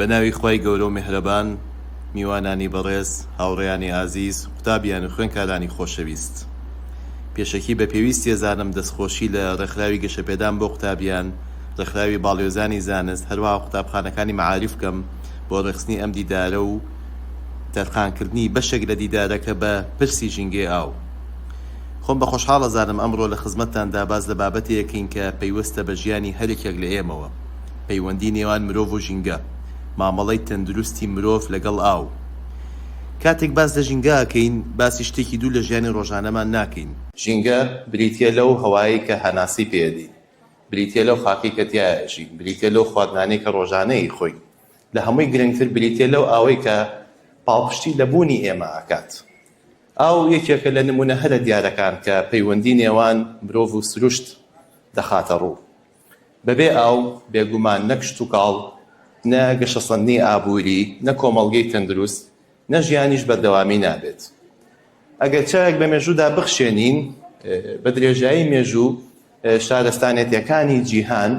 بەناوی خی گەورە و میهرەبان، میوانانی بەڕێز، هاوڕێیانی ئازیز، قوتابیان و خوێنکارانی خۆشەویست، پێشەکی بە پێویستی ێزانم دەستخۆشی لە ڕێکخراوی گەشەپێدان بۆ قوتابیان، ڕێکخراوی باڵێۆزانی زانست، هەروەها قوتابخانەکانی مەعاریف بکەم بۆ ڕێخستنی ئەم دیدارە و تەرخانکردنی بەشێک لە دیدارەکە بە پرسی ژینگەی ئاو. خۆم بە خۆشحاڵ ئەزانم ئەمڕۆ لە خزمەتتاندا باز لە بابەتێکین کە پەیوەستە بە ژیانی هەرێکێک لە ئێمەوە، پەیوەندی نێوان مرۆڤ و ژینگە، مامەڵەی تەندروستی مرۆڤ لەگەڵ ئاو. کاتێک باز لە ژینگەکەین، باسی شتێکی دوو لە ژیانی ڕۆژانەمان ناکەین. ژینگە بریتیە لەو هەوایی کە هەناسی پێدی، بریتیە لەو خاکی کە تیایەژی، بریتیە لەو خواردنانەی کە ڕۆژانەی خۆی، لە هەمووی گرنگتر بریتیە لەو ئاوەی کە پاڵپشتی لە بوونی ئێمە ئاکات. ئاو یەکێکە لە نمونە هەرە دیارەکان کە پەیوەندی نێوان مرۆڤ و سروشت دەخاتە ڕوو. بەبێ ئاو بێگومان نە کشت و کاڵ، نە گەشەسەندنی ئابووری، نە کۆمەڵگەی تەندروست، نە ژیانیش بەردەوامی نابێت. ئەگەر چاوێک بە مێژوودا بخشێنین، بە درێژایی مێژوو شارستانێتیەکانی جیهان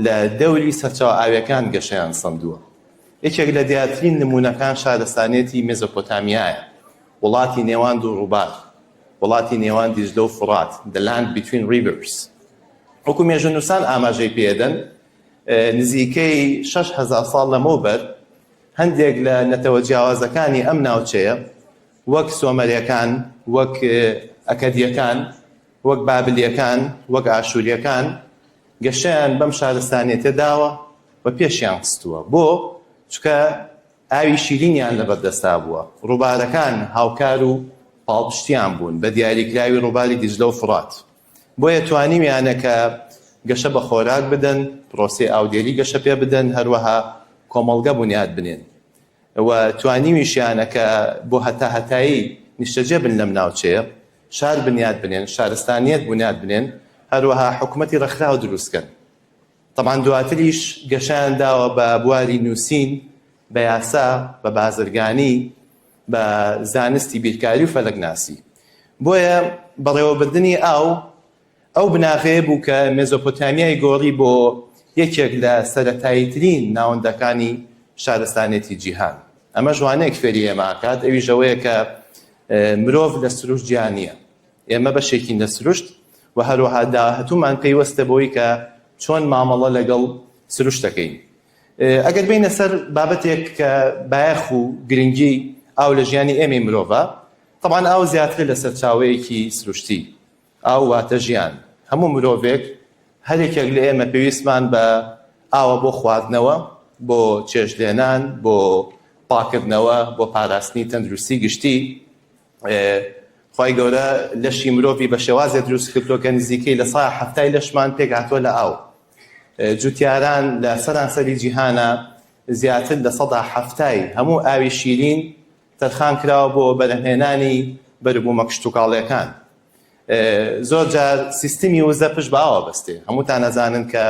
لە دەوری سەرچاو ئاویەکان گەشەیان سەندووە. یەکێک لە دیارترین نمونەکان شارستانێتی مێزۆپۆتامیایە، وڵاتی نێوان دوو ڕووبار، وڵاتی نێوان دیژلە و فڕات، the land between rivers. وەکو مێژونووسان ئاماژەی پێدەن، نزیکەی 6,000 ساڵ لەمەوبەر هەندێک لە نەتەوە جیاوازەکانی ئەم ناوچەیە، وەک سۆمەریەکان، وەک ئەکەدیەکان، وەک بابلیەکان، وەک ئاشوریەکان گەشەیان بەم شارستانێتە داوە و پێشیان خستووە. بۆ چکە ئاوی شیرینیان لەبەردەستا بووە، ڕووبارەکان هاوکار و پاڵپشتیان بوون بە دیاریکراوی ڕووباری دیژلە و فڕات. بۆیە توانیمیانە کە گەشە بە خۆراک بدەن، پرۆسەی ئاودێری گەشە پێ بدەن، هەروەها کۆمەڵگە بنیاد بنێن و توانیمیشیانە کە بۆ هەتایی نیشتەجێ بن لەم ناوچەیە، شار بنیاد بنێن، شارستانیەت بنیاد بنێن، هەروەها حکومەتی ڕەخراو دروستکەن. طبعاً دواتریش گەشیان داوە بە بواری نووسین، بە یاسا، بە بازرگانی، بە زانستی بیرکاری و فەلەکناسی. بۆیە بەڕێوەبردنی ئەو بناغەیە بوو کە مێزۆپۆتامیای گۆڕی بۆ یەکێک لە سەرەتاییترین ناوەندەکانی شارستانێتی جیهان. ئەمە ژوانەیەک فێری ئێمە ئاکات، ئەویش ئەوەیە کە مرۆڤ لە سروشت جیهانیە، ئێمە بەشێکین لە سروشت و هەروەها داهەتوومان پێیوەستە بۆی کە چۆن مامەڵە لەگەڵ سروشت دەکەین. ئەگەر بینە سەر بابەتێک کە بایەخ و گرنگی ئاو لە ژیانی ئێمەی مرۆڤە، طبعاً ئاو زیاتر لە سەرچاوەیەکی سروشتی، ئاو واتە ژیان. هەموو مرۆڤێک، هەرێکێک لە ئێمە پێویستمان بە ئاوە بۆ خواردنەوە، بۆ چێشلێنان، بۆ پاکردنەوە، بۆ پاراستنی تەندروستی گشتی. خی گەورە لەشی مرۆڤی بە شێوازێک دروست کردووە کە نزیکەی لە 170 لەشمان پێکهاتووە لە ئاو. جوتیاران لە سەرانسەری جیهانە زیاتر لە 170 هەموو ئاوی شیرین تەرخان کراوە بۆ بەرهەمهێنانی بەربوومە کشتوکاڵیەکان. زۆر جار سیستمی وزە پشت بە ئاوە بەستێ. هەمووتان ئەزانن کە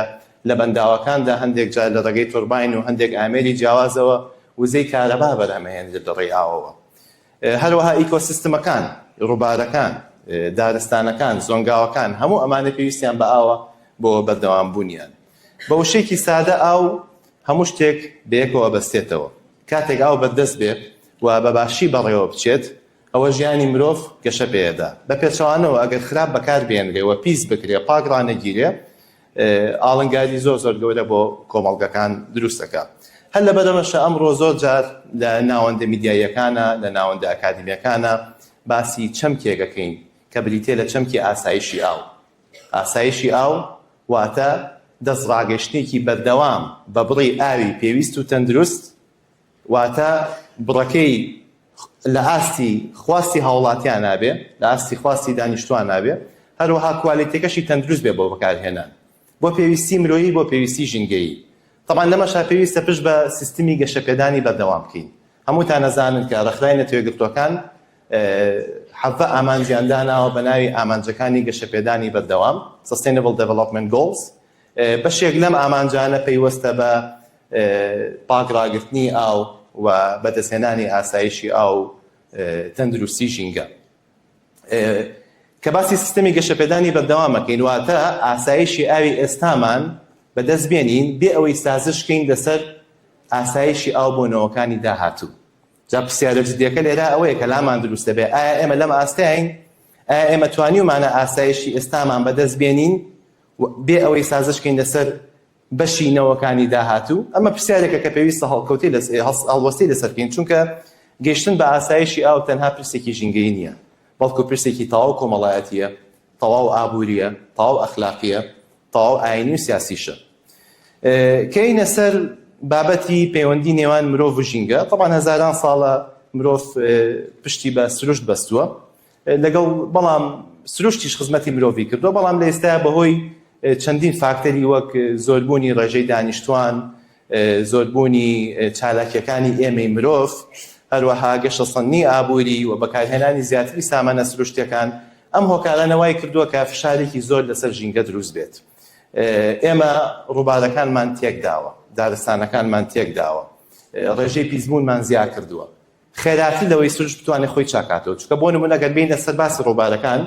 لە بەنداوەکاندا هەندێک جار لە ڕێگەی تورباین و هەندێک ئامێری جیاوازەوە وزەی کارەبا بەرهەمهێنێت لە ڕێی ئاوەوە. هەروەها ئیکۆسیستمەکان، ڕووبارەکان، دارستانەکان، زۆنگاوەکان، هەموو ئەمانە پێویستیان بە ئاوە بۆ بەردەوامبوونیان. بە وشەیەکی سادە ئاو هەموو شتێک بەیەکەوە بەستێتەوە. کاتێک ئاو بەردەست بێت و بە باشی بەڕێوە بچێت، ئەوە ژیانی مرۆڤ گەشە پێدا. بە پێچەوانەوە ئەگەر خراپ بەکار بێنرێ و پیس بکرێ، پاک ڕانەگیرێ، ئاڵنگاری زۆر گەورە بۆ کۆمەڵگەکان دروست دەکات. هەر لەبەرەوەشە ئەمڕۆ زۆر جار لە ناوەندە میدیاییەکانە، لە ناوەندە ئەکادمیەکانە باسی چەمکێکەکەین کە بریتێ لە چەمکی ئاسایشی ئاو. ئاسایشی ئاو واتە دەستڕاگەشتێکی بەردەوام بە بڕی ئاوی پێویست و تەندروست، واتە بڕەکەی لە ئاستی خواستی هاوڵاتیان نابێ، لە ئاستی خواستی دانیشتوان نابێ، هەروەها کوالیتێکەشی تەندروست بێ بۆ بەکارهێنان، بۆ پێویستی مرۆیی، بۆ پێویستی ژینگەیی. طبعاً لەمەشا پێویستە پشت بە سیستمی گەشەپێدانی بەردەوام بکەین. هەمووتان ئەزانن کە ڕێکخراوی نەتەوەیەکگرتووەکان حەڤە ئامانجیانداناوە بە ناوی ئامانجەکانی گەشەپێدانی بەردەوام، Sustainable Development Goals. بەشێک لەم ئامانجانە پەیوەستە بە پاکڕاگرتنی ئاو و بەدەستهێنانی ئاسایشی ئاو تەندروستی ژینگە. کە باسی سیستەمی گەشەپێدانی بەردەوامەکەین، واتە ئاسایشی ئاوی ئێستامان بەدەست بێنین بێ ئەوەی سازشکەین لەسەر ئاسایشی ئاو بۆ نەوەکانی داهاتوو. جا پرسیارە جدیەکە لێرە ئەوەیە کە لامان دروستە بێ ئایا ئێمە لەم ئاستەین، ئایا ئێمە توانیومانە ئاسایشی ئێستامان بەدەست بێنین بێ ئەوەی سازشکەین لەسەر بەشی نەوەکانی داهاتوو. ئەمە پرسیارێکە کە پێویستە هەڵوەستی لەسەرکەین، چونکە گەیشتن بە ئاسایشی ئاو تەنها پرسێکی ژینگەی نییە، بەڵکو پرسێکی تەواو کۆمەڵایەتیە، تەواو ئابووریە، تەواو ئەخلاقیە، تەواو ئاینی و سیاسیشە. کەینە سەر بابەتی پەیوەندی نێوان مرۆڤ و ژینگە. طبعاً هەزاران ساڵە مرۆڤ پشتی بە سروشت بەستووە، لەگەڵ بەڵام سروشتیش خزمەتی مرۆڤی کردووە، بەڵام لە ئێستا بەهۆی چەندین فاکتەری وەک زۆربوونی ڕێژەی دانیشتوان، زۆربوونی چالاکیەکانی ئێمەی مرۆڤ، هەروەها گەشە سەنگی ئابووری و بەکارهێنانی زیاتری سامانە سروشتیەکان ئەم هۆکارانەوەی کردووە کە فشارێکی زۆر لەسەر ژینگە دروست بێت. ئێمە ڕووبارەکانمان تێک داوە، دارستانەکانمان تێک داوە، ڕێژەی پیسبوونمان زیاد کردووە، خێراتی لەوەی سروشت بتوانێت خۆی چاکاتەوە. چونکە بۆ نمونە گەر بینە سەر باسی ڕووبارەکان،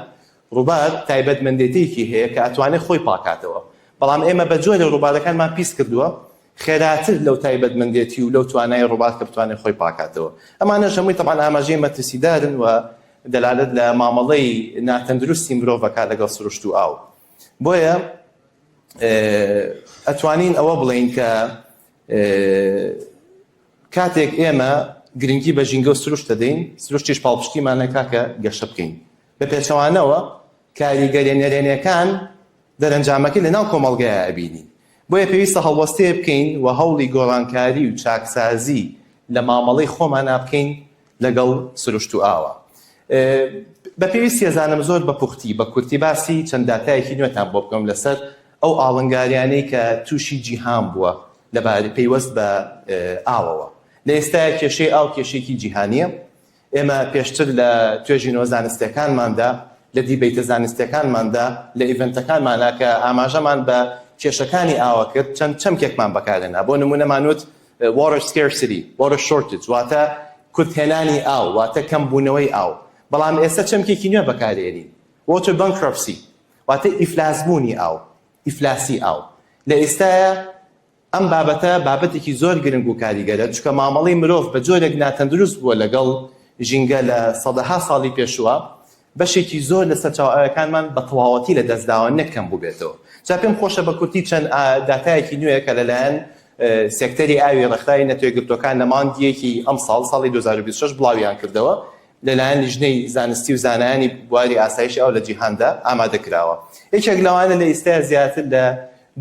ڕووبار تایبەتمەندێتیەکی هەیە کە ئەتوانێت خۆی پاکاتەوە، بەڵام ئێمە بە جۆرە ڕووبارەکانمان پیس کردووە خێراتر لەو تایبەتمەندێتی و لەو توانای ڕووبار کە بتوانێت خۆی پاکاتەوە. ئەمانە هەمووی تەبعاً ئاماژەی مەترسیدارن و دەلالەت لە مامەڵەی ناتەندروستی مرۆڤەکە لەگەڵ سروشت و ئاو. بۆیە ئەتوانین ئەوە بڵین کە کاتێک ئێمە گرنگی بە ژینگە و سروشت دەدەین، سروشتیش پاڵپشتیمانە کاکە گەشە بکەین. بە پێچەوانەوە کاریگەری نێرێنیەکان دەرەنجامەکەی لەناو کۆمەڵگەیە ئەبینین. بۆیە پێویستە هەڵوەستێ بکەین و هەوڵی گۆڕانکاری و چاکسازی لە مامەڵەی خۆمان بکەین لەگەڵ سروشت و ئاوە. بە پێویستی ئەزانم زۆر بە پوختی بە کورتی باسی چەند داتایەکی نوێتان بۆ بکەم لەسەر ئەو ئاڵنگاریانەی کە تووشی جیهان بووە لەبارەی پەیوەست بە ئاوەوە. لە ئێستاە کێشەی ئاو کێشەیەکی جیهانیە. ئێمە پێشتر لە توێژینەوە زانستیەکانماندا، لە دیبەیتە زانستیەکانماندا، لە ئیڤنتەکانماندا کە ئاماژەمان بە کێشەکانی ئاوە کرد، چەند چەمکێکمان بەکارهێنا. بۆ نمونەمانوت water scarcity، water shortage، واتە کورتهێنانی ئاو، واتە کەمبوونەوەی ئاو. بەڵام ئێستا چەمکێکی نوێ بەکارهێنین، water bankruptcy، واتە ئیفلاسبوونی ئاو، ئیفلاسی ئاو. لە ئێستایە ئەم بابەتە بابەتێکی زۆر گرنگ و کاریگەرە، چونکە مامەڵەی مرۆڤ بە جۆرێک ناتەندروست بووە لەگەڵ ژینگە لە سەدەها ساڵی پێشووە، بەشێکی زۆر لە سەرچاوەکانمان بە تەواوەتی لە دەستداوە نەکەم بوو بێتەوە. جا پێم خۆشە بە کورتی چەند داتایەکی نوێیە کە لەلایەن سێکتەری ئاوی ڕێکخراوی نەتوێگرتوەکان لە مانگیەکی ئەم ساڵی 2026 بڵاویان کردەوە لەلایەن لیژنەی زانستی و زانایانی بواری ئاسایشی ئاو لە جیهاندا ئامادەکراوە. یەکێک لەوانە لە ئێستا زیاتر لە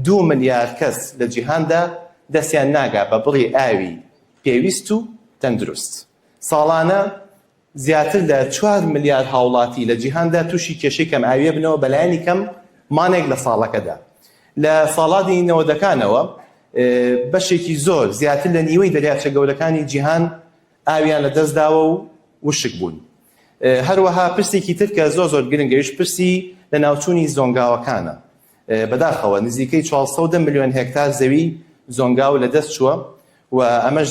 2 ملیار کەس لە جیهاندا دەستیان ناگا بە بڕی ئاوی پێویست و تەندروست. ساڵانە زیاتر لە 4 ملیار هاوڵاتی لە جیهاندا تووشی کێشەی کەم ئاویە بنەوە بەلایانی کەم مانێک لە ساڵەکەدا. لە ساڵاتی 90ەکانەوە بەشێکی زۆر زیاتر لە نیوەی دەریاچە گەورەکانی جیهان ئاویان لە دەستداوە و وشک بوون. هەروەها پرسێکی تر کە زۆر گرنگەویش پرسی لە ناوچوونی زۆنگاوەکانە. بەداخەوە نزیکەی 410 ملیۆن هێکتار زەوی زۆنگاو لە دەست چووە و ئەمەش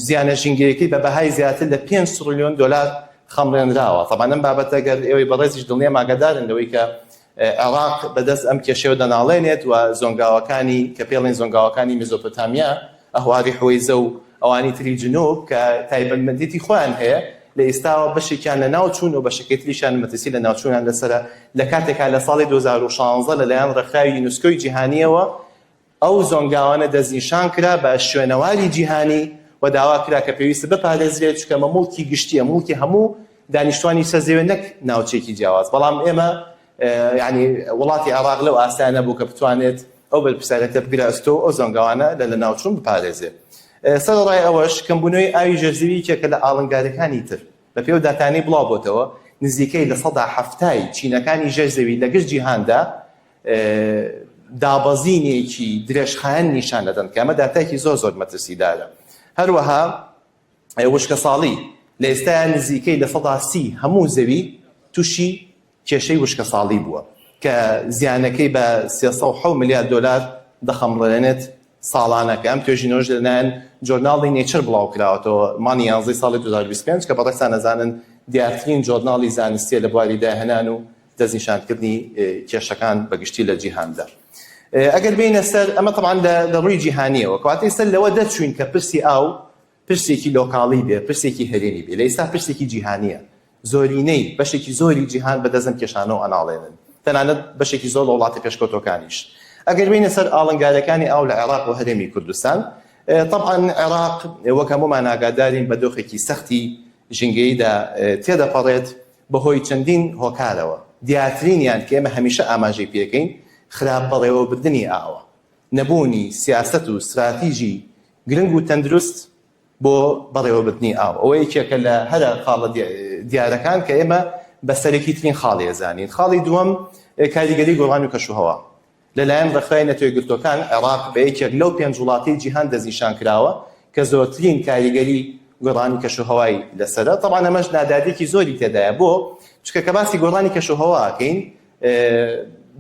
زیانە ژینگەیەکەی بە بەهای زیاتر لە 5 تریلیۆن دۆلار خەمڕێنراوە. طبعاً ئەم بابەتە گەر ئێوەی بەڕێزیش دڵنیە ماگەدارن لەوەی کە عێراق بەدەست ئەم کێشەوە دەناڵێنێت و زۆنگاوەکانی کە پێڵێن زۆنگاوەکانی میزۆپۆتامیا، ئەهواری حوێزە و ئەوانی تری جنوب کە تایبەتمەندێتی خۆیان هەیە، لە ئێستاوە بەشێکیان لە ناوچوون و بەشێکی تریشیان مەترسی لە ناوچوونیان لەسەرە. لە کاتێکا لە ساڵی 2016 لەلایەن ڕێکخراوی یونسکۆی جیهانیەوە ئەو زۆنگاوانە دەستنیشان کرا بە شوێنەواری جیهانی و داوا کرا کە پێویستە بپارێزرێت، چونکە ئەمە موڵکی گشتیە، موڵکی هەموو دانیشتوانی سەرزەوێ نەک ناوچێکی جیاواز. بەڵام ئێمە یعنی وڵاتی عێراق لەو ئاسانە بوو کە بتوانێت ئەو بەرپرسیارەتە بگرێتەوە ئەو زۆنگاوانە لە ناوچوون بپارێزێت. سەرڕای ئەوەش کەمبوونەوەی ئاوی ژەرزەویەکە لە ئاڵنگارەکانی تر بە پێو داتانی بڵاو بۆتەوە نزیکەی لە 170 چینەکانی ژەرزەوی لە گشت جیهاندا دابەزینێکی درێژخایەن نیشان دەدەن کە ئەمە داتایەکی زۆر مەترسیدارە. هەروەها وشکە ساڵی لە ئێستا نزیکەی لە 130 هەموو زەوی تووشی کێشەی وشکە ساڵی بووە کە زیانەکەی بە 307 ملیار دۆلار دەخەمڕێنێت ساڵانەکە. ئەم توێژینەوەش لەلایەن جۆرناڵی نێچر بڵاو کراوەتەوە مانی 11 ساڵی 2025 کە بەڕێستا نەزانن دیارترین جۆرناڵی زانستیە لە بواری داهێنان و دەستنیشانکردنی کێشەکان بەگشتی لە جیهاندا. ئەگەر بینە سەر ئەمە طبعا لە ڕووی جیهانیەوە کەواتە ئێستا لەوە دەرچوین کە پرسی ئاو پرسێکی لۆکاڵی بێ پرسێکی هەرێمی بێ لە ئێستا پرسێکی جیهانیە زۆرینەی بەشێکی زۆری جیهان بەدەستم کێشانەوە ئەناڵێنن تەنانەت بەشێکی زۆر لە وڵاتی پێشکەوتۆکانیش ئەگەر بینە سەر ئاڵنگارەکانی ئاو لە عێراق و هەرێمی کوردستان طبعا عێراق وەک هەمومان ئاگادارین بە دۆخێکی سەختی ژینگەییدا تێدەپەڕێت بەهۆی چەندین هۆکارەوە دیارترینیان کە ئێمە هەمیشە ئاماژەی پێکەین خراپبەڕێوەبردننی ئاوە نەبوونی سیاست و استراتیژی گرنگ و تەندروست بۆ بەڕێوەبردننی ئاو ئەوە یەکێکە لە هەرە خاڵە دیارەکان کە ئێمە بەسەرێکی ترین خاڵی ئەزانین خاڵی دووەم کاریگەری گۆڕان و کەشوهەوا لەلایەن ڕێکخراوی نەتۆیەکگرتووەکان عێراق بە یەکێک لەو 5 وڵاتی جیهان دەستنیشان کراوە کە زۆرترین کاریگەری گۆڕانی کەشوهەوای لەسەرە طبعا ئەمەش نادادێکی زۆری تێدایە بۆ چکە کە باسی گۆڕانی کەشوهەواکەین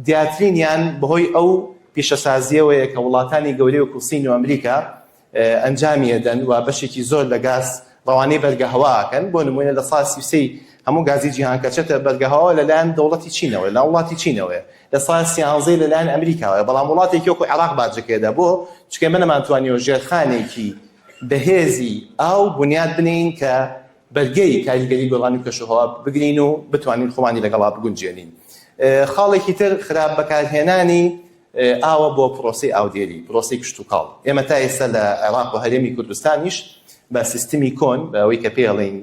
دیارترینیان بەهۆی ئەو پیشەسازیەوەیە کە وڵاتانی گەورەی وەکو سین و ئەمریکا ئەنجامی ئەدەن و بەشێکی زۆر لە گاز ڕەوانەی بەرگە هەواکەن بۆ نمونە لە ساڵ 33 هەموو گازی جیهان کەچێتە بەرگە هەوا لەلایەن دەوڵەتی چینەوە لە وڵاتی چینەوەیە لە ساڵ 13 لەلایەن ئەمریکاوە بەڵام وڵاتێکی وەکو عێراق باجەکێدا بۆ چکە من نەمانتوانیەوە ژێرخانێکی بەهێزی ئاو بنیاد بنین کە بەرگەی کاریگەری گۆڕانی کەشوهەوا بگرین و بتوانین خۆمانی لەگەڵا بگونجێنین خاڵێکی تر خراپ بەکارهێنانی ئاوە بۆ پرۆسی ئاودێری پرۆسی کشت و کاڵ ئێمە تا ئێستا لە عێراق و هەرێمی کوردستانیش بە سیستمی کۆن بە ئەوەی کە پێڵین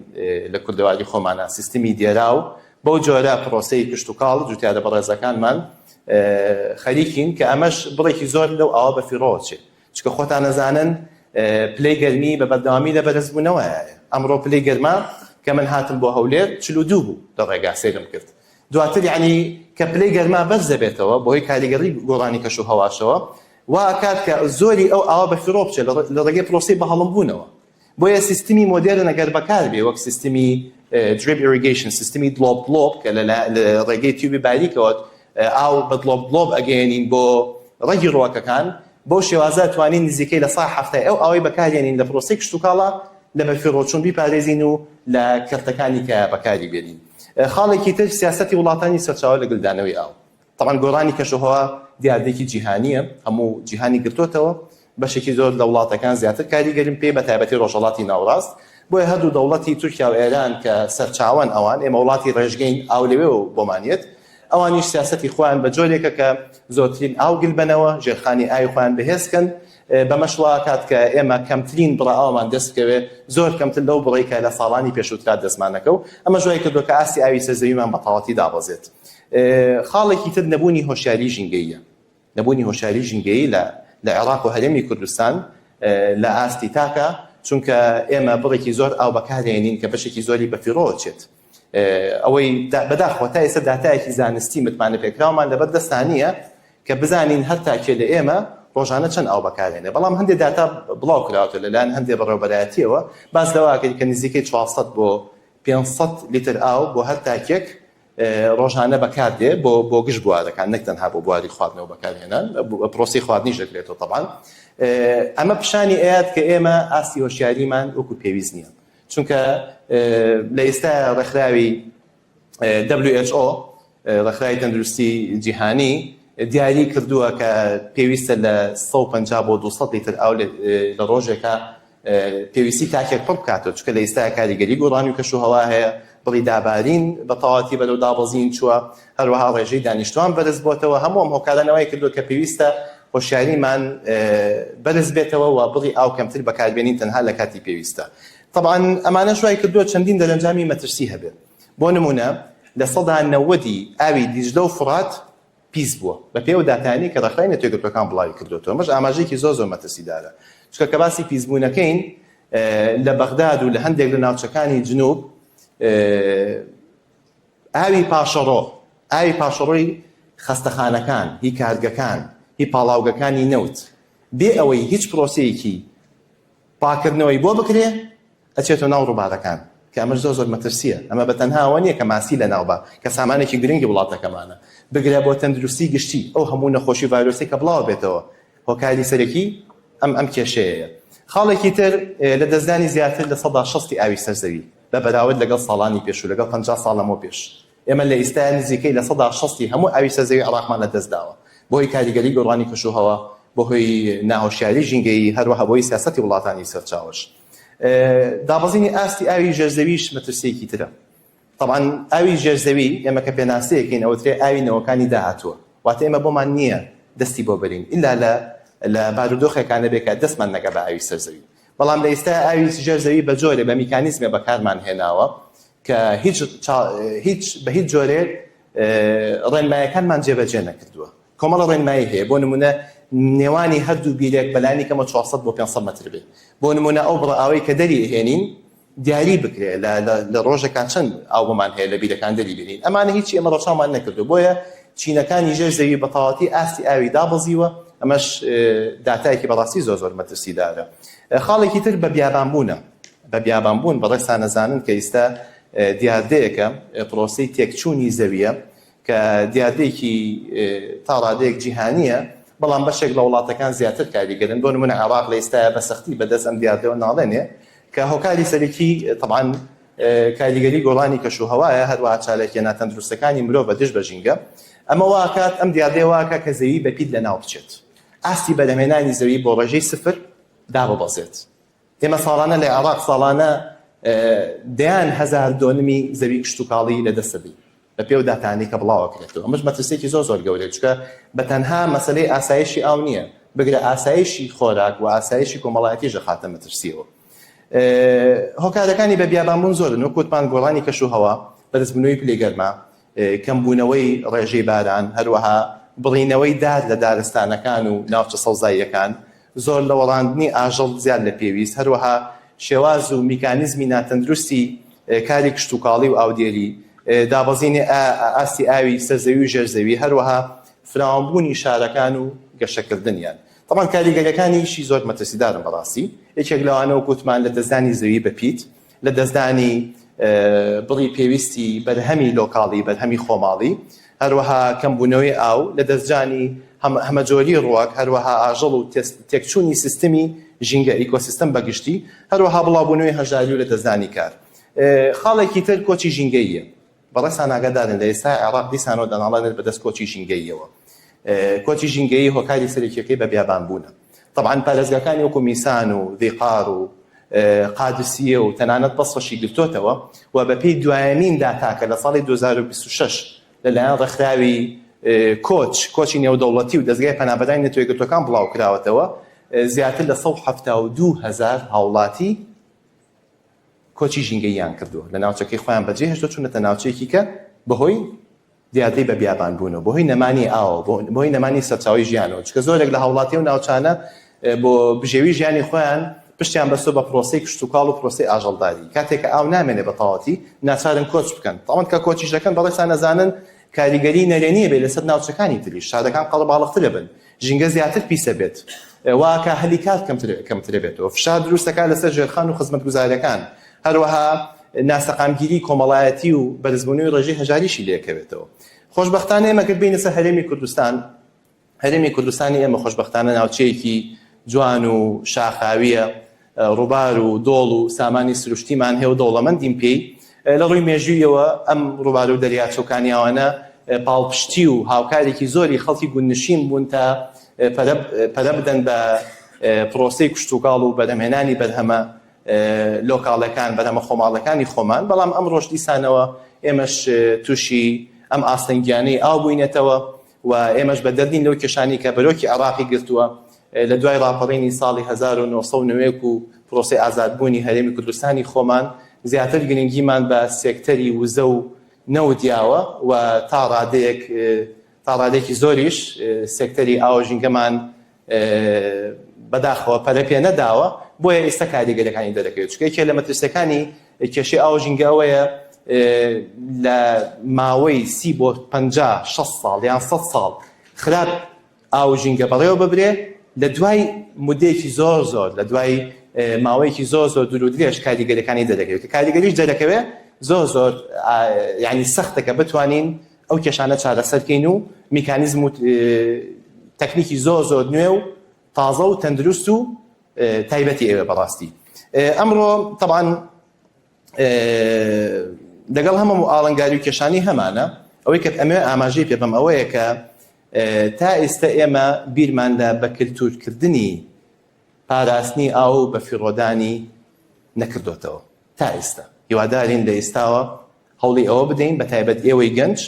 لە کوردەواری خۆمانە سیستمی دێراو بەو جۆرە پرۆسەی کشت و کاڵ جوتیادە بەڕێزەکانمان خەریکین کە ئەمەش بڕێکی زۆر لەو ئاوە بەفیڕۆچێت چکە خۆتان نەزانن پلەی گەرمی بە بەردەوامی لە بەرزبوونەوەیە ئەمڕۆ پلەی گەرما کە من هاتم بۆ هەولێر 42 بوو لە ڕێگا سێرم کرد دواتر یعنی کە پلەی گەرما بەرز دەبێتەوە بۆی کاریگەری گۆڕانی کەشوهەواشەوە وا ئەکات کە زۆری ئەو ئاوە بەفیڕۆ بچێت لە ڕێگەی پرۆسی بەهەڵمبوونەوە بۆیە سیستمی مۆدێرن ئەگەر بەکار بێ وەک سیستمی drip irrigation سیستمی دڵۆب کە لە ڕێگەی تیوبی باریکەوە ئاو بە دڵۆب ئەگەێنین بۆ ڕێگی ڕۆکەکان بۆ شێوازە توانین نزیکەی لە ساڵ هەفتەی ئەو ئاوەی بەکارێنین لە پرۆسی کشت و کاڵە لە بەفیڕۆچوون بیپارێزین و لە کەرتەکانی کە بەکاری بێنین خاڵێکی تر سیاسەتی وڵاتانی سەرچاوە لە گلدانەوەی ئاو طبعا گۆڕانی کەشوهەوا دیاردێکی جیهانیە هەموو جیهانی گرتوتەوە بەشێکی زۆر لە وڵاتەکان زیاتر کاریگەریم پێ بە تایبەتی ڕۆژهەڵاتی ناوڕاست بۆیە هەردوو دەوڵەتی تورکیا و ئێران کە سەرچاوەن ئەوان ئێمە وڵاتی ڕێژگەین ئاو لەوێ و بۆمانیت ئەوانیش سیاسەتی خۆیان بە جۆرێکە کە زۆرترین ئاو گلبنەوە ژێرخانی ئاوی خۆیان بەهێزکەن بەمەش وڵاتات کە ئێمە کەمترین بڕە ئاومان دەستکەوێ زۆر کەمتر لەو بڕێکە لە ساڵانی پێشووترا دەستمانەکە و ئەمە ژۆی کردو کە ئاستی ئاوی سەرزەویمان بە تەواوەتی دابەزێت خاڵێکی تر نەبوونی هۆشیاری ژینگەییە نەبوونی هۆشیاری ژینگەیی لە عێراق و هەرێمی کوردستان لە ئاستی تاکە چونکە ئێمە بڕێکی زۆر ئاو بەکارهێنین کە بەشێکی زۆری بەفیڕۆچێت ئەوەی بەداخەوە تا ئێستا داتایەکی زانستی متمانە پێکراومان لەبەر دەستانیە کە بزانین هەرتا کێ لە ئێمە ڕۆژانە چەند ئاو بەکارهێنێ بەڵام هەندێک داتا بڵاو کراوەتە لەلایەن هەندێک بەڕێوەبەرایەتیەوە باس لەوەکەی کە نزیکەی 400 بۆ 500 لیتر ئاو بۆ هەر تاکێک ڕۆژانە بەکاردێ بۆ گشت بوارەکان نەک تەنها بۆ بواری خواردنەوە بەکارهێنان پرۆسی خواردنیش دەکرێتەوە طبعا ئەمە پیشانی ئەیات کە ئێمە ئاستی هۆشیاریمان وەکو پێویست نییە چونکە لە ئێستا ڕێکخراوی WHO ڕێکخراوی تەندروستی جیهانی دیاری کردووە کە پێویستە لە 150 بۆ 200 لیتر ئاو لە ڕۆژێکە پێویستی تاکێک پڕ بکاتەوە چونکە لە ئێستا کاریگەری گۆڕانی و کەشوهەوا هەیە بڵی دابارین بە تەواوەتی بەرەو دابەزین چووە هەروەها ڕێژەی دانیشتوان بەرز بۆتەوە هەموو ئەم هۆکارانەوەی کردووە کە پێویستە هۆشیاریمان بەرز بێتەوە و بڵی ئاو کەمتر بەکاربێنین تەنها لە کاتی پێویستە طبعا ئەمانە شوای کردووە چەندین دەرەنجامی مەترسی هەبێت بۆ نمونە لە سەدا 90 ئاوی دیجلە و فڕات پیس بووە بە پێ و داتانی کە ڕێکخراوی نەتۆیەکگرتووەکان بڵاوی کردوێتەوە مەش ئاماژەیەکی زۆر مەترسیدارە چونکە کە باسی پیسبوونەکەین لە بەغداد و لە هەندێک لە ناوچەکانی جنوب ئاوی پاشەڕۆی خەستەخانەکان هی کارگەکان هی پاڵاوگەکانی نەوت بێ ئەوەی هیچ پرۆسەیەکی پاکردنەوەی بۆ بکرێ ئەچێتە ناو ڕووبارەکان کە ئەمەش زۆر مەترسیە ئەمە بە تەنها ئەوە نییە کە ماسی لە ناوبە کە سامانێکی گرنگی وڵاتەکەمانە بگرێ بۆ تەندروستی گشتی ئەو هەموو نەخۆشی ڤایرۆسی کە بڵاو بێتەوە هۆکاری سەرەکی ئەم کێشەیە خاڵێکی تر لە دەستدانی زیاتر لە 160 ئاوی سەرزەوی بە بەراورد لەگەڵ ساڵانی پێش و لەگەڵ 50 ساڵ لەمەوە پێش ئێمە لە ئێستا نزیکەی لە 160 هەموو ئاوی سەرزەوی عێراقمان لە دەست داوە بۆی کاریگەری گۆڕانی کەشوهەوا، بۆهۆی ناهۆشیاری ژینگەیی، هەروەها بۆی سیاسەتی وڵاتانی سەرچاوش. دابەزینی ئاستی ئاوی ژێرزەویش مەترسیەکی ترە. طبعا ئاوی ژێرزەوی ئێمە کە پێناسەیەکەین ئەوەترێ ئاوی نەوەکانی داهاتووە، واتە ئێمە بۆمان نییە دەستی بۆ بەرین ئیلا لە بارودۆخێکانە بێکە دەستمان نەگە بە ئاوی سەرزەوی. بەڵام لە ئێستا ئاوی ژێرزەوی بە جۆرێ بە میکانیزمێ بەکارمان هێناوە کە بە هیچ جۆرێ ڕێنمایەکانمان جێبەجێ نەکردووە. کۆمەڵە ڕێنمایی هەیە، بۆ نمونە نێوانی هەردوو بیرێک بەلانی کەمە 400 بۆ 500 متر بێت. بۆ نمونە ئەو بڕە ئاوەی کە دەری هێنین دیاری بکرێت لە ڕۆژەکان چەند ئاو بۆمان هەیە لە بیرەکان دەری بینین. ئەمانە هیچی ئێمە ڕەچاومان نەکردو، بۆیە چینەکانی ژێرزەوی بە تەواوەتی ئاستی ئاوی دابەزیوە. ئەمەش داتایەکی بەڕاستی زۆر مەترسیدارە. خاڵێکی تر بە بیابانبوونە. بە بیابانبوون بەڕێستان نەزانن کە ئێستا دیاردەیەکە پرۆسەی تێکچوونی زەویە کە دیاردەیەکی تا ڕادەیەک جیهانیە، بەڵام بەشێک لە وڵاتەکان زیاتر کاریگەرن. بۆ نمونە عێراق لە ئێستاە بە سەختی بەدەست ئەم دیاردەوە ناڵێنێ کە هۆکاری سەرەکی طبعاً کاریگەری گۆڕانی کەشوهەوایە، هەروەها چالێکی ناتەندروستەکانی مرۆڤ بە دژ بەژینگە. ئەمە واکات ئەم دیاردەیە واکە کە زەوی بەپیت لەناو بچێت، ئاستی بەدەمێنانی زەوی بۆ ڕێژەی سفر دابەبەزێت. ئێمە ساڵانە لە عێراق ساڵانە دەیان هەزار دۆنمی زەوی کشت و کاڵی لەدەستەبی بە پێو داتانی کە بڵاوەکرێتەوە. ئەمەش مەترسێکی زۆر گەورەیە، چونکە بە تەنها مەسەلەی ئاسایشی ئاو نییە، بگرە ئاسایشی خۆراک و ئاسایشی کۆمەڵایەتیش خاتە مەترسیەوە. هۆکارەکانی بە بیابانبوون زۆرن، وەکوتمان گۆڕانی کەشوهەوا، بەدەستبوونەوەی پلێگەرما، کەمبوونەوەی ڕێژەی باران، هەروەها بڕینەوەی دار لە دارستانەکان و ناوچە سەوزاییەکان، زۆر لە وەڵاندنی ئاژەڵ زیاد لە پێویست، هەروەها شێواز و میکانیزمی ناتەندروستی کاری کشت و کاڵی و ئاودێری، دابەزینی ئاستی ئاوی سەرزەوی و ژێرزەوی، هەروەها فراوانبوونی شارەکان و گەشەکردنیان. طبعا کاریگەریەکانیشی زۆر مەترسیدارن بەڕاستی. یەکێک لەوانەوە گوتمان لە دەستدانی زەوی بەپیت، لە دەستدانی بڕی پێویستی بەرهەمی لۆکاڵی، بەرهەمی خۆماڵی، هەروەها کەمبوونەوەی ئاو، لە دەستجانی هەمەجۆری ڕووەک، هەروەها ئاژەڵ و تێکچوونی سیستمی ژینگە ئیکۆسیستەم بەگشتی، هەروەها بڵاوبوونەوەی هەژاری و لە دەستدانی کار. خاڵێکی تر کۆچی ژینگەییە. بەڕێستان ئاگادارن لە ئێستا عێراق دیسانەوە دەناڵێنێت بەدەست کۆچی ژینگەییەوە. کۆچی ژینگەیی هۆکاری سەرەکیەکەی بە بیابانبوونە. طبعا پارێزگاکانی وەکو میسان و ذیقار و قادسیە و تەنانەت بەسڕەشی گرتوتەوە و بەپێی دوایەمین داتاکە لە ساڵی 2026 لەلایەن ڕێکخراوی کۆچی نێودەوڵەتی و دەستگای پەنابەرانی نەتەوەیەکگرتوەکان بڵاو کراوەتەوە، زیاتر لە 172,000 هاوڵاتی کۆچی ژینگەییان کردووە لە ناوچەکەی خۆیان بەجێهێشتووە، چونەتە ناوچەیەکی کە بەهۆی دیاردەی بە بیابانبوونەوە، بۆهۆی نەمانی ئاوە، بۆهۆی نەمانی سەرچاوی ژیانەوە، چکە زۆرێک لە هاوڵاتی و ناوچانە بۆ بژێوی ژیانی خۆیان پشتیان بەستۆ بە پرۆسەی کشت و کاڵ و پرۆسەی ئاژەڵداری. کاتێککە ئاو نامێنێ بە تەواوەتی ناچارن کۆچ بکەن. تاوان کە کۆچیش دەکەن بەڵێسان نەزانن کاریگەری نەرێنیە بێت لەسەر ناوچەکانی تریش، شارەکان قەڵەباڵغترە بن، ژینگە زیاتر پیسە بێت، واکە هەلیکات کەمترە بێتەوە، فشار دروستەکان لەسەر ژێرخان و خزمەتگوزاریەکان، هەروەها ناسەقامگیری کۆمەڵایەتی و بەرزبوونەوەی ڕێژەی هەژاریشی لێکەوێتەوە. خۆشبەختانە ئێمە کرد بینە سەر هەرێمی کوردستان. هەرێمی کوردستانی ئێمە خۆشبەختانە ناوچەیەکی جوان و شاخاویە، ڕووبار و دۆڵ و سامانی سروشتیمان هەیە و دەوڵەمەندین پێی. لە ڕووی مێژوویەوە ئەم ڕووبار و دەریاچەکانیاوانە پاڵپشتی و هاوکارێکی زۆری خەڵکی گوندنشین بوون تا پەرە بدەن بە پرۆسەی کشت و کاڵ و بەرهەمهێنانی بەرهەمە لۆکاڵەکان، بەرهەمە خۆماڵەکانی خۆمان. بەڵام ئەم ڕۆژ دیسانەوە ئێمەش تووشی ئەم ئاستەنگیانەی ئاو بووینەتەوە و ئێمەش بە دەردین لەو کێشانی کە بەرۆکی عێراقی گرتووە لە دوای ڕاپەڕینی ساڵی 1990 و پرۆسەی ئازادبوونی هەرێمی کوردستانی خۆمان زیاتر گرنگیمان بە سێکتەری وزە و نەودیاوە و تا ڕادێکی زۆریش سێکتەری ئاوژینگەمان بەداخەوە پەرە پێ نەداوە، بۆیە ئێستا کاریگەریەکانی دەرەکەوێت. چکە لە مەترسەکانی کێشەی ئاوژینگەوەیە لە ماوەی 30 بۆ 50-60 ساڵ یان 100 ساڵ خراپ ئاوژینگە بەڕێوە ببرێ، لە دوای مودەیەکی زۆر لە دوای ماوەیەکی زۆر دوور و درێژ کاریگەریەکانی دەرەکەوێت. کە کاریگەریش دەرەکەوێت زۆر یعنی سەختەکە بتوانین ئەو کێشانە چارەسەرکەین و میکانیزم و تەکنیکی زۆر نوێ و تازە و تەندروست و تایبەتی ئێوە بەڕاستی. ئەمڕۆ طبعاً لەگەڵ هەموو ئاڵنگاری و کێشانی هەمانە ئەوەی کە ئەمێ ئاماژەی پێ بەم ئەوەیە کە تا ئێستا ئێمە بیرمان لە بەکلتورکردنی پاراستنی ئاو بە فیڕۆدانی نەکردوتەوە تا ئێستا. هیوادارین لە ئێستاوە هەوڵی ئەوە بدەین بە تایبەت ئێوەی گەنج،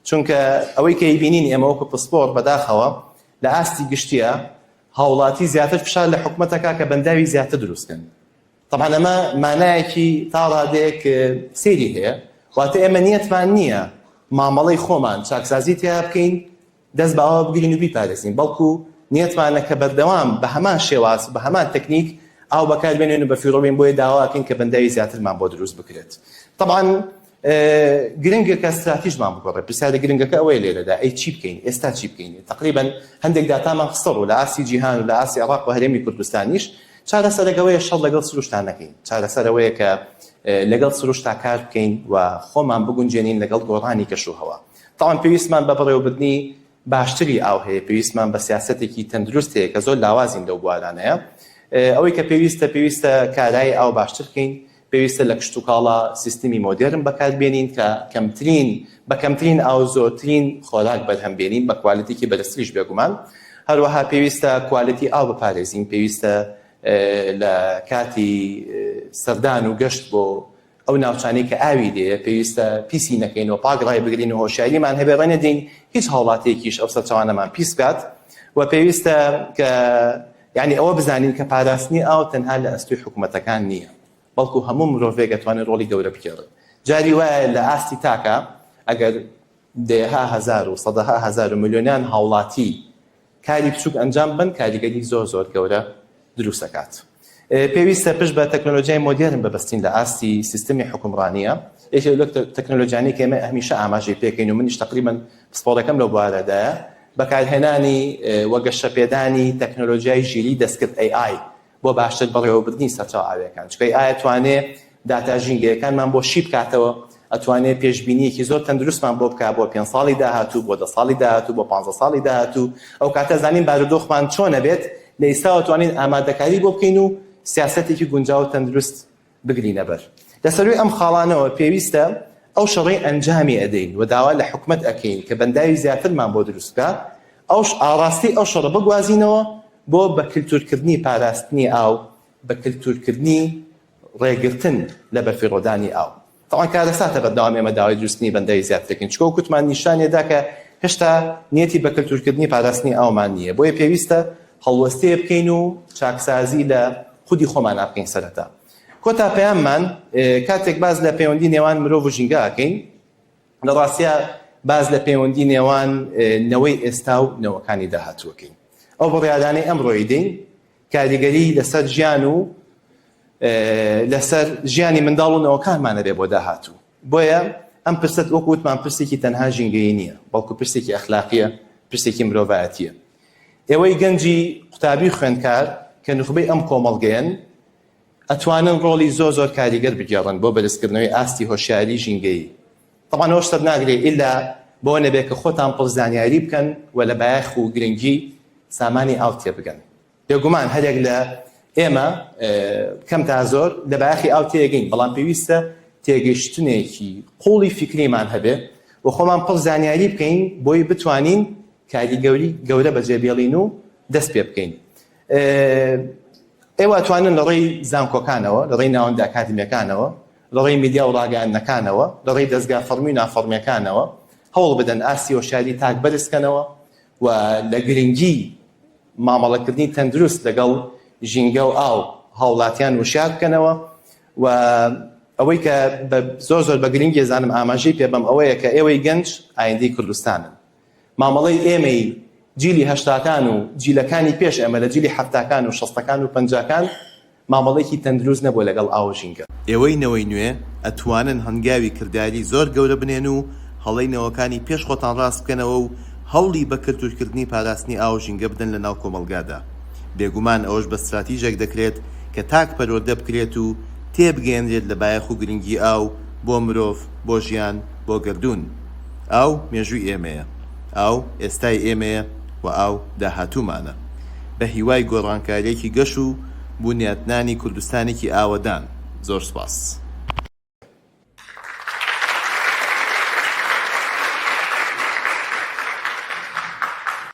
چونکە ئەوەی کە بینین ئێمە وەکو پسپۆر بەداخەوە لە ئاستی گشتیە هاوڵاتی زیاتر فشار لە حکومەتەکە کە بەنداوی زیاتر دروستکەن. طبعا ئەمە مانایەکی تا ڕادەیەک سێری هەیە، واتە ئێمە نیەتمان نییە مامەڵەی خۆمان چاکسازی تیا بکەین دەست بە ئەوە بگرین و بیپارێزین، بەڵکو نیەتمانە کە بەردەوام بە هەمان شێواز بە هەمان تەکنیک ئاو بەکاربێنێن و بە فیڕۆبین بۆیە داواکەین کە بەنداوی زیاترمان بۆ دروست بکرێت. طبعا گرنگە کە استراتیژمان بگۆڕێ، پرسیارە گرنگەکە ئەوەیە لێرەدا ئەی چی بکەین، ئێستا چی بکەین. تقریبا هەندێک داتامان خستەڕ و لە ئاسی جیهان و لە ئاسی عێراق و هەرێمی کوردستانیش چارەسەرەکەوەیە شەڵ لەگەڵ سروشتان نەکەین، چارەسەرەوەیە کە لەگەڵ سروشتا کار بکەین و خۆمان بگونجێنین لەگەڵ گۆڕانی کەشوهەوا. طبعا پێویستمان بە بەڕێوەبردنی باشتری ئاو هەیە، پێویستمان بە سیاسەتێکی تەندروست هەیە کە زۆر لاوازین لەو بوارانەیە. ئەوەی کە پێویستە کارایی ئاو باشتر بکەین، پێویستە لە کشت و کاڵا سیستمی مۆدێرن بەکاربێنین کە بە کەمترین ئاو زۆرترین خۆراک بەرهەمبێنین بە کوالیتیکی بەرزتریش بێگومان. هەروەها پێویستە کوالیتی ئاو بپارێزین، پێویستە لە کاتی سەردان و گەشت بۆ ئەو ناوچانەی کە ئاوی دێ پێویستە پیسی نەکەینەوە، پاگڕای بگرین و هۆشیاریمان هەبێ ڕێنەدەین هیچ هاوڵاتێکیش ئەو سەرچاوانەمان پیس بکات. و پێویستە کە یعنی ئەوە بزانین کە پاراستنی ئاو تەنها لە ئەستوی حکوومەتەکان نییە، بەڵکو هەموو مرۆڤێک دەتوانێت ڕۆڵی گەورە بکێڕێت. جاری وایە لە ئاستی تاکە ئەگەر دێها هەزار و سەدەها هەزار و ملیۆنیان هاوڵاتی کاری بچووک ئەنجام بن، کاریگەری زۆر گەورە دروست دەکات. پێویستە پشت بە تەکنۆلۆژیای مۆدێرن ببەستین لە ئاستی سیستمی حکومڕانیە. یەکێک لەو تەکنۆلۆژیانی کە ئێمە هەمیشە ئاماژەی پێکەین و منیش تقریبا پسپۆڕەکەم لەو بوارەدایە بەکارهێنانی وەگەشەپێدانی تەکنۆلۆژیای ژیری دەستکرد AI بۆ باشتر بەڕێوەبردنی سەرچاو ئاویەکان، چکە AI ئەتوانێت داتا ژینگەیەکانمان بۆ شی بکاتەوە، ئەتوانێت پێشبینیەکی زۆر تەندروستمان بۆ بکات بۆ 5 ساڵی داهاتوو، بۆ 10 ساڵی داهاتوو، بۆ 15 ساڵی داهاتوو. ئەو کاتە زانین بارودۆخمان چۆنە بێت، لە ئێستا ئەتوانین ئامادەکاری بۆ بکەین و سیاسەتێکی گونجاو تەندروست بگرینە بەر. لەسەروی ئەم خاڵانەوە پێویستە ئەو شەڕەی ئەنجامی ئەدەین و داوا لە حکومەت ئەکەین کە بەنداوی زیاترمان بۆ دروست بکات، ئەو ئاڕاستی ئەو شەڕە بگوازینەوە بۆ بە کلتورکردنی پاراستنی ئاو، بە کلتورکردنی ڕێگرتن لە بەرفیڕۆدانی ئاو. تەواو کارەساتە بەردەوام ئێمە داوای دروستنی بەنداوی زیاترەکەین، چکە وەکوتمان نیشانێدا کە هێشتا نیەتی بە کلتورکردنی پاراستنی ئاومان نییە. بۆیە پێویستە هەڵوەستەیە بکەین و چاکسازی لە خودی خۆمان بکەین سەرەتا. کۆتا پەیاممان کاتێک باز لە پەیوەندی نێوان مرۆڤ و ژینگە ئەکەین، لە ڕاستیە باز لە پەیوەندی نێوان نەوەی ئێستا و نەوەکانی داهاتووەکەین. ئەو بڕیادانەی ئەمڕۆی دەین کاریگەری لەسەر ژیان و لەسەر ژیانی منداڵ و نەوەکانمانە بێ بۆ داهاتوو. بۆیە ئەم پرسەت وەکوتمان پرسێکی تەنها ژینگەیی نییە، بەڵکو پرسێکی ئەخلاقیە، پرسێکی مرۆڤایەتیە. ئێوەی گەنجی قوتابی خوێندکار کە نخبەی ئەم کۆمەڵگەیەن ئەتوانن ڕۆڵی زۆر کاریگەر بگێڕن بۆ بەرزکردنەوەی ئاستی هۆشیاری ژینگەیی. طبعا ئەوە شتە ناگرێت ئیلا بۆ نەبێ کە خۆتان پڕزانیاری بکەن و لە بایەخ و گرنگی سامانی ئاو تێبگەن. بێگومان هەرێک لە ئێمە کەم تا زۆر لە بایەخی ئاو تێگەین، بەڵام پێویستە تێگەیشتنێکی قوڵی فکریمان هەبێ و خۆمان پڕزانیاری بکەین بۆی بتوانین کاریگەری گەورە بەجێبێڵین و دەست پێ بکەین. ئێوە ئەتوانن لە ڕێی زانکۆکانەوە، لە ڕێی ناوەندە ئاکادمیەکانەوە، لە ڕێی میدیا و ڕاگەیاندنەکانەوە، لە ڕێی دەستگا فەرمی و نافەرمیەکانەوە هەوڵ بدەن ئاستی هۆشیاری تاک بەرزکەنەوە و لە گرنگی مامەڵەکردنی تەندروست لەگەڵ ژینگە و ئاو هاوڵاتیان وشار بکەنەوە. و ئەوەی کە زۆر بە گرنگی زانم ئاماژەی پێ بەم ئەوەیە کە ئێوەی گەنج ئایندەی کوردستانن. مامەڵەی ئێمەی جیلی هەشتاکان و جیلەکانی پێش ئەمە لە جیلی حەفتاکان و شەستەکان و پەنجاکان مامەڵەیەکی تەندروست نەبوو لەگەڵ ئاو ژینگە. ئێوەی نەوەی نوێ ئەتوانن هەنگاوی کردداری زۆر گەورە بنێن و هەڵەی نەوەکانی پێش خۆتان ڕاست بکەنەوە و هەوڵی بە کلتورکردنی پاراستنی ئاو ژینگە بدەن لە ناو کۆمەلگادا. بێگومان ئەوەش بە استراتیژێک دەکرێت کە تاک پەروەردە بکرێت و تێبگەێنرێت لە بایەخ و گرنگی ئاو بۆ مرۆڤ، بۆ ژیان، بۆ گردون. ئاو مێژووی ئێمەیە، ئاو ئێستای ئێمەیە و ئاو داهاتوومانە. بە هیوای گۆڕانکاریەکی گەش و بوونیاتنانی کوردستانێکی ئاوەدان. زۆر سوپاس.